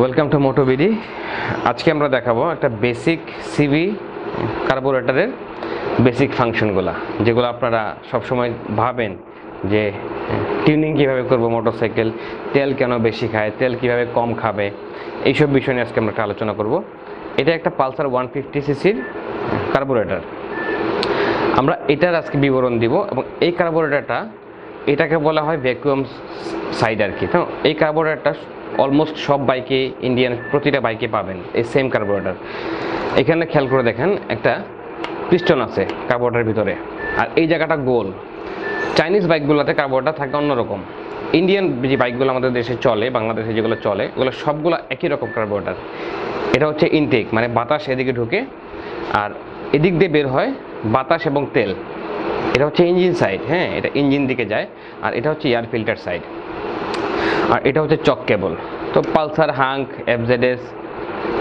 Welcome to মোটোবিডি। আজকে আমরা দেখাবো একটা বেসিক সিভি কার্বোরেটরের বেসিক ফাংশনগুলো, যেগুলো আপনারা সবসময় ভাবেন যে টিউনিং কীভাবে করবো মোটরসাইকেল, তেল কেন বেশি খায়, তেল কীভাবে কম খাবে, এইসব বিষয় নিয়ে আজকে আমরা একটা আলোচনা করব। এটা একটা পালসার 150 সিসির কার্বোরেটর। আমরা এটার আজকে বিবরণ দিব এবং এই কার্বোরেটরটা এটাকে বলা হয় ভ্যাকুয়াম সাইড আর কি। তো এই কার্বোরেটরটা অলমোস্ট সব বাইকে, ইন্ডিয়ান প্রতিটা বাইকে পাবেন এই সেম কার্বোরেটর। এখানে খেয়াল করে দেখেন একটা পিস্টন আছে কার্বোরেটরের ভিতরে, আর এই জায়গাটা গোল। চাইনিজ বাইকগুলোতে কার্বোরেটর থাকে অন্যরকম। ইন্ডিয়ান যে বাইকগুলো আমাদের দেশে চলে, বাংলাদেশে যেগুলো চলে, ওগুলো সবগুলো একই রকম কার্বোরেটর। এটা হচ্ছে ইনটেক, মানে বাতাস এদিকে ঢুকে আর এদিক দিয়ে বের হয় বাতাস এবং তেল। এটা হচ্ছে ইঞ্জিন সাইড, হ্যাঁ, এটা ইঞ্জিন দিকে যায়। আর এটা হচ্ছে এয়ার ফিল্টার সাইড, আর এটা হচ্ছে চক কেবল। তো Pulsar, Hunk, FZS,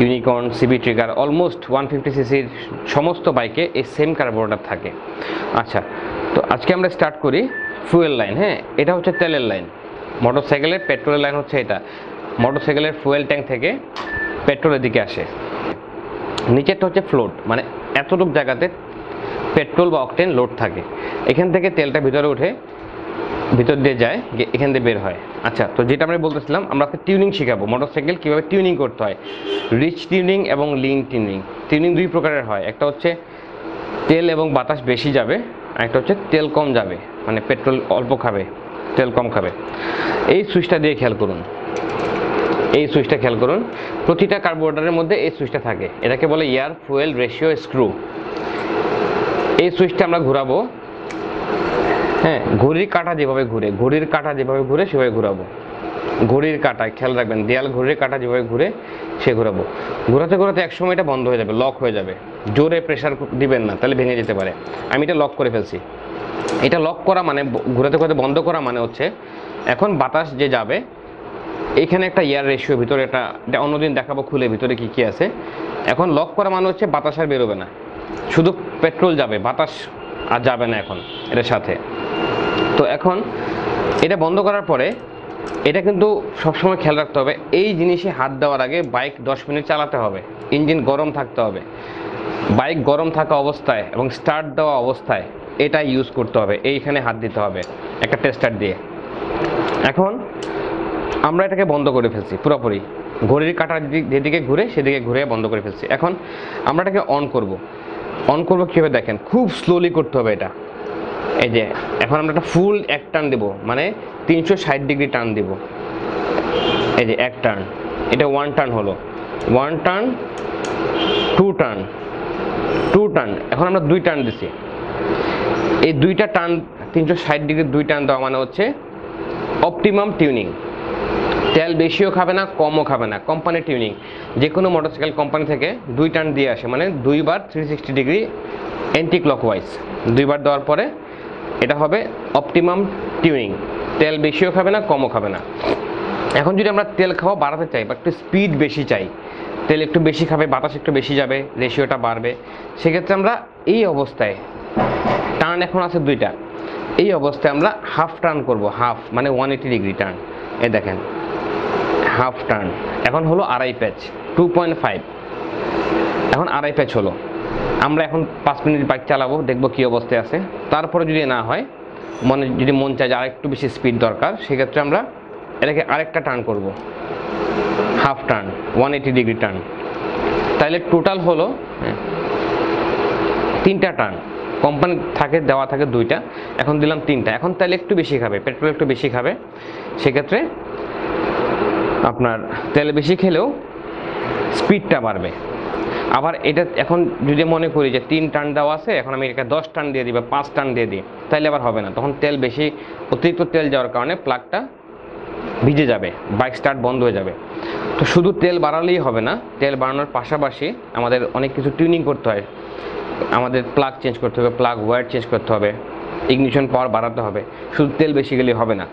Unicorn, CB Trigger, almost 150 সিসির সমস্ত বাইকে এই সেম কার্বোরেটর থাকে। আচ্ছা, তো আজকে আমরা স্টার্ট করি ফুয়েল লাইন। হ্যাঁ, এটা হচ্ছে তেলের লাইন। মোটরসাইকেলের পেট্রোলের লাইন হচ্ছে এটা। মোটরসাইকেলের ফুয়েল ট্যাঙ্ক থেকে পেট্রোলের দিকে আসে। নিচেরটা হচ্ছে ফ্লোট, মানে এতটুকু জায়গাতে পেট্রোল বা অকটেন লোড থাকে। এখান থেকে তেলটা ভিতরে উঠে ভিতর দিয়ে যায়, এখান দিয়ে বের হয়। আচ্ছা, তো যেটা আমরা বলতেছিলাম, আমরা আজকে টিউনিং শেখাবো মোটরসাইকেল কীভাবে টিউনিং করতে হয়। রিচ টিউনিং এবং লিন টিউনিং। টিউনিং দুই প্রকারের হয়, একটা হচ্ছে তেল এবং বাতাস বেশি যাবে, আর একটা হচ্ছে তেল কম যাবে, মানে পেট্রোল অল্প খাবে, তেল কম খাবে। এই সুইচটা দিয়ে খেয়াল করুন, এই সুইচটা খেয়াল করুন। প্রতিটা কার্বোরেটরের মধ্যে এই সুইচটা থাকে, এটাকে বলে এয়ার ফুয়েল রেশিও স্ক্রু। এই সুইচটা আমরা ঘোরাবো, হ্যাঁ, ঘড়ির কাঁটা যেভাবে ঘুরে, ঘড়ির কাঁটা যেভাবে ঘুরে সেভাবে ঘোরাবো। ঘড়ির কাঁটা খেয়াল রাখবেন, দেয়াল ঘড়ির কাঁটা যেভাবে ঘুরে সে ঘোরাবো। ঘোরাতে ঘোরাতে একসময় এটা বন্ধ হয়ে যাবে, লক হয়ে যাবে। জোরে প্রেশার দিবেন না, তাহলে ভেঙে যেতে পারে। আমি এটা লক করে ফেলছি। এটা লক করা মানে, ঘোরাতে ঘোরাতে বন্ধ করা মানে হচ্ছে এখন বাতাস যে যাবে, এখানে একটা এয়ার রেশিও ভিতরে, এটা অন্যদিন দেখাবো খুলে ভিতরে কি কি আছে। এখন লক করা মানে হচ্ছে বাতাস আর বেরোবে না, শুধু পেট্রোল যাবে, বাতাস আর যাবে না এখন এটার সাথে। তো এখন এটা বন্ধ করার পরে এটা কিন্তু সবসময় খেয়াল রাখতে হবে, এই জিনিসে হাত দেওয়ার আগে বাইক 10 মিনিট চালাতে হবে। ইঞ্জিন গরম থাকতে হবে। বাইক গরম থাকা অবস্থায় এবং স্টার্ট দেওয়া অবস্থায় এটা ইউজ করতে হবে। এইখানে হাত দিতে হবে একটা টেস্টার দিয়ে। এখন আমরা এটাকে বন্ধ করে ফেলছি পুরোপুরি, ঘড়ির কাঁটা যেদিকে ঘুরে সেদিকে ঘুরে বন্ধ করে ফেলছি। এখন আমরা এটাকে অন করব। অন করবো কীভাবে দেখেন, খুব স্লোলি করতে হবে এটা। এই যে এখন আমরা একটা ফুল এক টান দেবো, মানে 360 ডিগ্রি টান দেব। এই যে এক টান, এটা 1 টান হলো, 1 টান, 2 টান, 2 টান। এখন আমরা 2 টান দিছি। এই 2টা টান, 360 ডিগ্রি 2 টান দেওয়া মানে হচ্ছে অপটিমাম টিউনিং। তেল বেশিও খাবে না, কমও খাবে না। কোম্পানি টিউনিং, যে কোনো মোটরসাইকেল কোম্পানি থেকে 2 টান দিয়ে আসে, মানে 2 বার 360 ডিগ্রি অ্যান্টি ক্লকওয়াইজ। 2 বার দেওয়ার পরে এটা হবে অপটিমাম টিউনিং। তেল বেশিও খাবে না, কমও খাবে না। এখন যদি আমরা তেল খাওয়া বাড়াতে চাই বা একটু স্পিড বেশি চাই, তেল একটু বেশি খাবে, বাতাস একটু বেশি যাবে, রেশিওটা বাড়বে, সেক্ষেত্রে আমরা এই অবস্থায়, টার্ন এখন আছে 2টা, এই অবস্থায় আমরা হাফ টার্ন করব। হাফ মানে 180 ডিগ্রি টার্ন। এই দেখেন হাফ টার্ন। এখন হলো আড়াই প্যাচ, 2.5। এখন আড়াই প্যাচ হলো। আমরা এখন 5 মিনিট বাইক চালাবো, দেখবো কী অবস্থায় আছে। তারপরে যদি না হয়, যদি মন চায় যে আরেকটু বেশি স্পিড দরকার, সেক্ষেত্রে আমরা এটাকে আরেকটা টার্ন করব, হাফ টার্ন, 180 ডিগ্রি টার্ন। তাহলে টোটাল হলো 3টা টার্ন। কোম্পানি থাকে দেওয়া থাকে 2টা, এখন দিলাম 3টা। এখন তাহলে একটু বেশি খাবে, পেট্রোল একটু বেশি খাবে, সেক্ষেত্রে আপনার তেল বেশি খেলেও স্পিডটা বাড়বে। আবার এটা এখন যদি মনে করি যে 3 টার্ন দেওয়া আছে, এখন আমি এটা 10 টার্ন দিয়ে দিই বা 5 টার্ন দিয়ে দিই, তাইলে আবার হবে না। তখন তেল বেশি, অতিরিক্ত তেল যাওয়ার কারণে প্লাগটা ভিজে যাবে, বাইক স্টার্ট বন্ধ হয়ে যাবে। তো শুধু তেল বাড়ালেই হবে না, তেল বাড়ানোর পাশাপাশি আমাদের অনেক কিছু টিউনিং করতে হয়। আমাদের প্লাগ চেঞ্জ করতে হবে, প্লাগ ওয়্যার চেঞ্জ করতে হবে, ইগনিশন পাওয়ার বাড়াতে হবে। শুধু তেল বেশি গেলেই হবে না,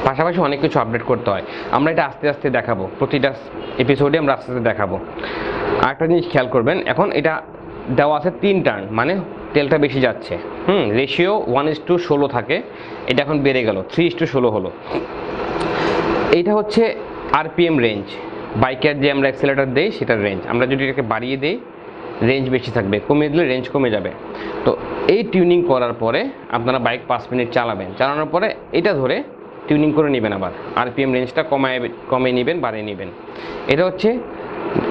পাশাপাশি অনেক কিছু আপডেট করতে হয়। আমরা এটা আস্তে আস্তে দেখাবো, প্রতিটা এপিসোডে আমরা আস্তে আস্তে দেখাবো। আরেকটা জিনিস খেয়াল করবেন, এখন এটা দেওয়া আছে 3 টার্ন, মানে তেলটা বেশি যাচ্ছে। রেশিও 1:16 থাকে, এটা এখন বেড়ে গেল 3:16 হলো। এইটা হচ্ছে আরপিএম রেঞ্জ, বাইকের যে আমরা অ্যাক্সেলেটার দেই সেটার রেঞ্জ। আমরা যদি এটাকে বাড়িয়ে দিই রেঞ্জ বেশি থাকবে, কমিয়ে দিলে রেঞ্জ কমে যাবে। তো এই টিউনিং করার পরে আপনারা বাইক 5 মিনিট চালাবেন, চালানোর পরে এটা ধরে টিউনিং করে নেবেন, আবার আরপিএম রেঞ্জটা কমিয়ে নেবেন, বাড়িয়ে নেবেন। এটা হচ্ছে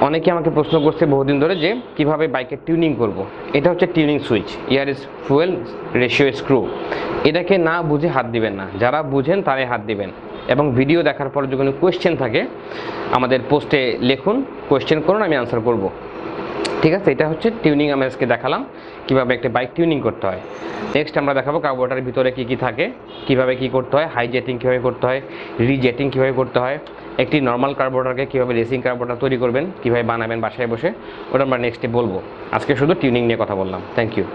অনেকে আমাকে প্রশ্ন করছে বহুদিন ধরে যে কিভাবে বাইকের টিউনিং করব। এটা হচ্ছে tuning switch, year is fuel ratio screw. এটাকে না বুঝে হাত দিবেন না, যারা বুঝেন তারাই হাত দিবেন। এবং ভিডিও দেখার পর যদি কোনো কোয়েশ্চেন থাকে আমাদের পোস্টে লিখুন, কোয়েশ্চেন করুন, আমি আনসার করব। ঠিক আছে, এটা হচ্ছে টিউনিং আমি আজকে দেখালাম কীভাবে একটা বাইক টিউনিং করতে হয়। নেক্সট আমরা দেখাবো কার্বোরেটরের ভিতরে কী কী থাকে, কীভাবে কী করতে হয়, হাই জেটিং কীভাবে করতে হয়, রিজেটিং কীভাবে করতে হয়, একটি নর্মাল কার্বোরেটরকে কীভাবে রেসিং কার্বোরেটর তৈরি করবেন, কীভাবে বানাবেন বাসায় বসে, ওটা আমরা নেক্সটে বলবো। আজকে শুধু টিউনিং নিয়ে কথা বললাম। Thank you.